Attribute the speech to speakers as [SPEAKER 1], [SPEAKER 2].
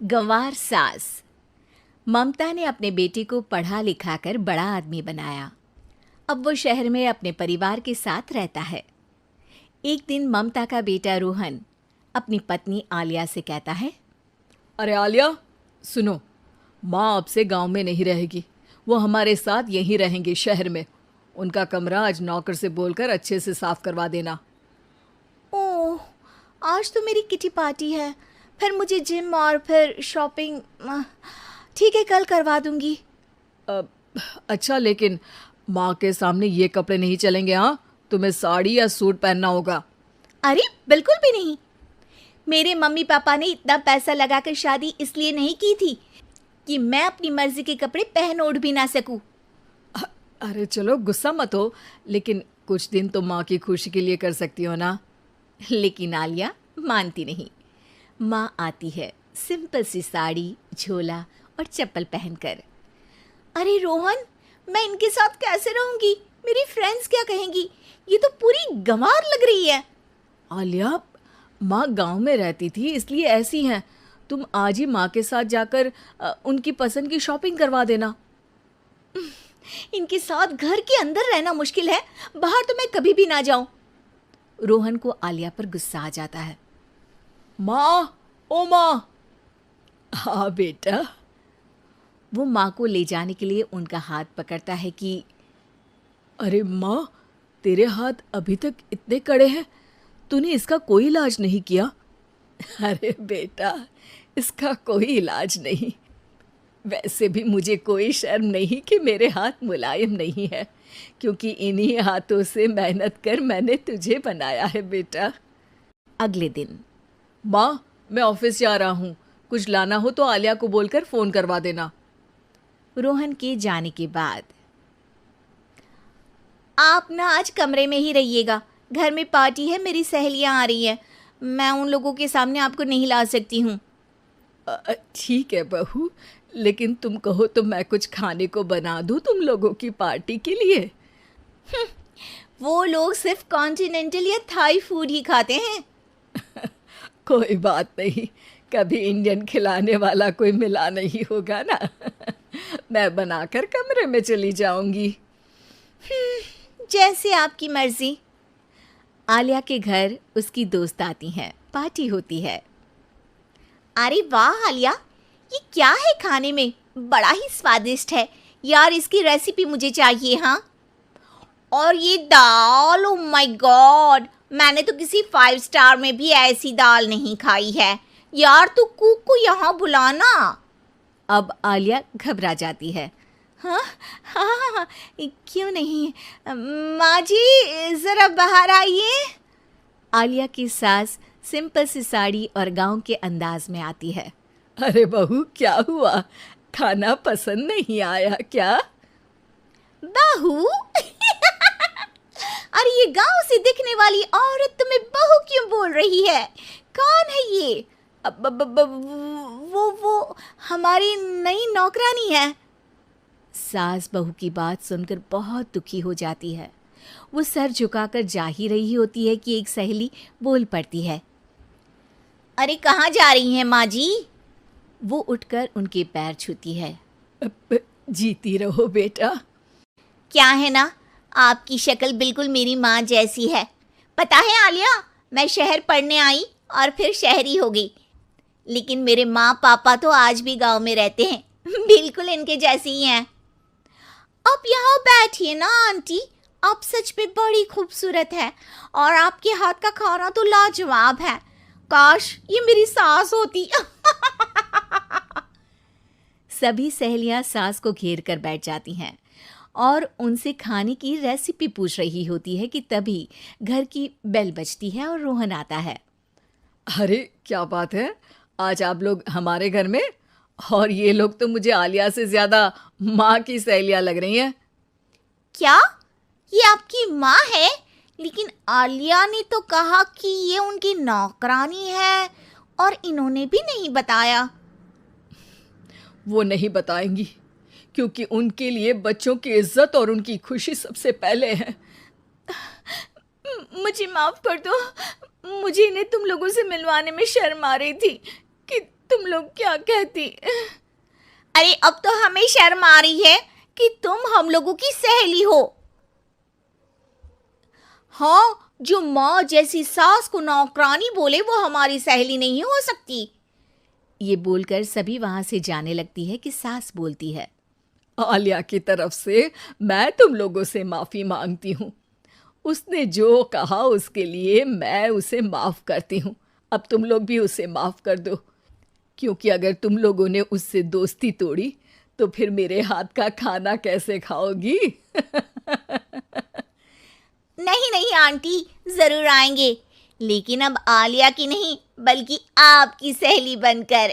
[SPEAKER 1] गंवार सास। ममता ने अपने बेटे को पढ़ा लिखाकर बड़ा आदमी बनाया। अब वो शहर में अपने परिवार के साथ रहता है। एक दिन ममता का बेटा रोहन अपनी पत्नी आलिया से कहता है,
[SPEAKER 2] अरे आलिया, सुनो, माँ अब से गांव में नहीं रहेगी। वो हमारे साथ यहीं रहेंगे शहर में। उनका कमरा आज नौकर से बोलकर अच्छे से साफ करवा देना।
[SPEAKER 1] ओह, आज तो मेरी किटी पार्टी है, फिर मुझे जिम और फिर शॉपिंग। ठीक है, कल करवा दूंगी।
[SPEAKER 2] अच्छा, लेकिन माँ के सामने ये कपड़े नहीं चलेंगे। हाँ, तुम्हें साड़ी या सूट पहनना होगा।
[SPEAKER 1] अरे बिल्कुल भी नहीं। मेरे मम्मी पापा ने इतना पैसा लगाकर शादी इसलिए नहीं की थी कि मैं अपनी मर्जी के कपड़े पहन ओढ़ भी ना सकूं।
[SPEAKER 2] अरे चलो, गुस्सा मत हो, लेकिन कुछ दिन तो माँ की खुशी के लिए कर सकती हो ना।
[SPEAKER 1] लेकिन आलिया मानती नहीं। माँ आती है सिंपल सी साड़ी, झोला और चप्पल पहनकर। अरे रोहन, मैं इनके साथ कैसे रहूंगी? मेरी फ्रेंड्स क्या कहेंगी? ये तो पूरी गंवार लग रही है।
[SPEAKER 2] आलिया, माँ गांव में रहती थी इसलिए ऐसी हैं। तुम आज ही माँ के साथ जाकर उनकी पसंद की शॉपिंग करवा देना।
[SPEAKER 1] इनके साथ घर के अंदर रहना मुश्किल है, बाहर तो मैं कभी भी ना जाऊं। रोहन को आलिया पर गुस्सा आ जाता है।
[SPEAKER 2] माँ, ओ माँ। हाँ बेटा।
[SPEAKER 1] वो माँ को ले जाने के लिए उनका हाथ पकड़ता है कि
[SPEAKER 2] अरे माँ, तेरे हाथ अभी तक इतने कड़े हैं, तूने इसका कोई इलाज नहीं किया? अरे बेटा, इसका कोई इलाज नहीं। वैसे भी मुझे कोई शर्म नहीं कि मेरे हाथ मुलायम नहीं है, क्योंकि इन्हीं हाथों से मेहनत कर मैंने तुझे बनाया है बेटा।
[SPEAKER 1] अगले दिन।
[SPEAKER 2] माँ, मैं ऑफिस जा रहा हूँ। कुछ लाना हो तो आलिया को बोलकर फ़ोन करवा देना।
[SPEAKER 1] रोहन के जाने के बाद, आप ना आज कमरे में ही रहिएगा, घर में पार्टी है, मेरी सहेलियां आ रही हैं, मैं उन लोगों के सामने आपको नहीं ला सकती हूँ।
[SPEAKER 2] ठीक है बहू, लेकिन तुम कहो तो मैं कुछ खाने को बना दूँ तुम लोगों की पार्टी के लिए।
[SPEAKER 1] वो लोग सिर्फ कॉन्टिनेंटल या थाई फूड ही खाते हैं।
[SPEAKER 2] कोई बात नहीं, कभी इंडियन खिलाने वाला कोई मिला नहीं होगा ना। मैं बनाकर कमरे में चली जाऊंगी।
[SPEAKER 1] जैसे आपकी मर्जी। आलिया के घर उसकी दोस्त आती हैं, पार्टी होती है। अरे वाह आलिया, ये क्या है खाने में? बड़ा ही स्वादिष्ट है यार, इसकी रेसिपी मुझे चाहिए। हाँ, और ये दाल, ओ माय गॉड, मैंने तो किसी 5 स्टार में भी ऐसी दाल नहीं खाई है यार। तू कुक को यहाँ बुलाना। अब आलिया घबरा जाती है। हाँ हाँ हाँ, क्यों नहीं। माँ जी, ज़रा बाहर आइए। आलिया की सास सिंपल सी साड़ी और गांव के अंदाज में आती है।
[SPEAKER 2] अरे बहू, क्या हुआ? खाना पसंद नहीं आया क्या?
[SPEAKER 1] बहू? अरे ये गांव से दिखने वाली औरत तुम्हें बहू क्यों बोल रही है? कौन है ये? वो हमारी नई नौकरानी है। सास बहू की बात सुनकर बहुत दुखी हो जाती है। वो सर झुकाकर जा ही रही होती है कि एक सहेली बोल पड़ती है। अरे कहाँ जा रही हैं माँ जी? वो उठकर उनके पैर छूती है।
[SPEAKER 2] जीती रहो बेटा।
[SPEAKER 1] क्या है ना, आपकी शक्ल बिल्कुल मेरी माँ जैसी है। पता है आलिया, मैं शहर पढ़ने आई और फिर शहरी हो गई, लेकिन मेरे माँ पापा तो आज भी गांव में रहते हैं, बिल्कुल इनके जैसे ही हैं। आप यहाँ बैठिए ना आंटी, आप सच में बड़ी खूबसूरत है और आपके हाथ का खाना तो लाजवाब है। काश ये मेरी सास होती। सभी सहेलियां सास को घेर कर बैठ जाती हैं और उनसे खाने की रेसिपी पूछ रही होती है कि तभी घर की बेल बजती है और रोहन आता है।
[SPEAKER 2] अरे क्या बात है, आज आप लोग हमारे घर में? और ये लोग तो मुझे आलिया से ज़्यादा माँ की सहेलियाँ लग रही हैं।
[SPEAKER 1] क्या ये आपकी माँ है? लेकिन आलिया ने तो कहा कि ये उनकी नौकरानी है और इन्होंने भी नहीं बताया।
[SPEAKER 2] वो नहीं बताएंगी, क्योंकि उनके लिए बच्चों की इज्जत और उनकी खुशी सबसे पहले है।
[SPEAKER 1] मुझे माफ कर दो, मुझे इन्हें तुम लोगों से मिलवाने में शर्म आ रही थी कि
[SPEAKER 2] तुम लोग क्या कहती?
[SPEAKER 1] अरे अब तो हमें शर्म आ रही है कि तुम हम लोगों की सहेली हो। हाँ, जो माँ जैसी सास को नौकरानी बोले वो हमारी सहेली नहीं हो सकती। ये बोलकर सभी वहां से जाने लगती है कि सास बोलती है,
[SPEAKER 2] आलिया की तरफ से मैं तुम लोगों से माफ़ी मांगती हूँ। उसने जो कहा उसके लिए मैं उसे माफ़ करती हूँ। अब तुम लोग भी उसे माफ़ कर दो, क्योंकि अगर तुम लोगों ने उससे दोस्ती तोड़ी तो फिर मेरे हाथ का खाना कैसे खाओगी?
[SPEAKER 1] नहीं नहीं आंटी, जरूर आएंगे, लेकिन अब आलिया की नहीं बल्कि आपकी सहेली बनकर।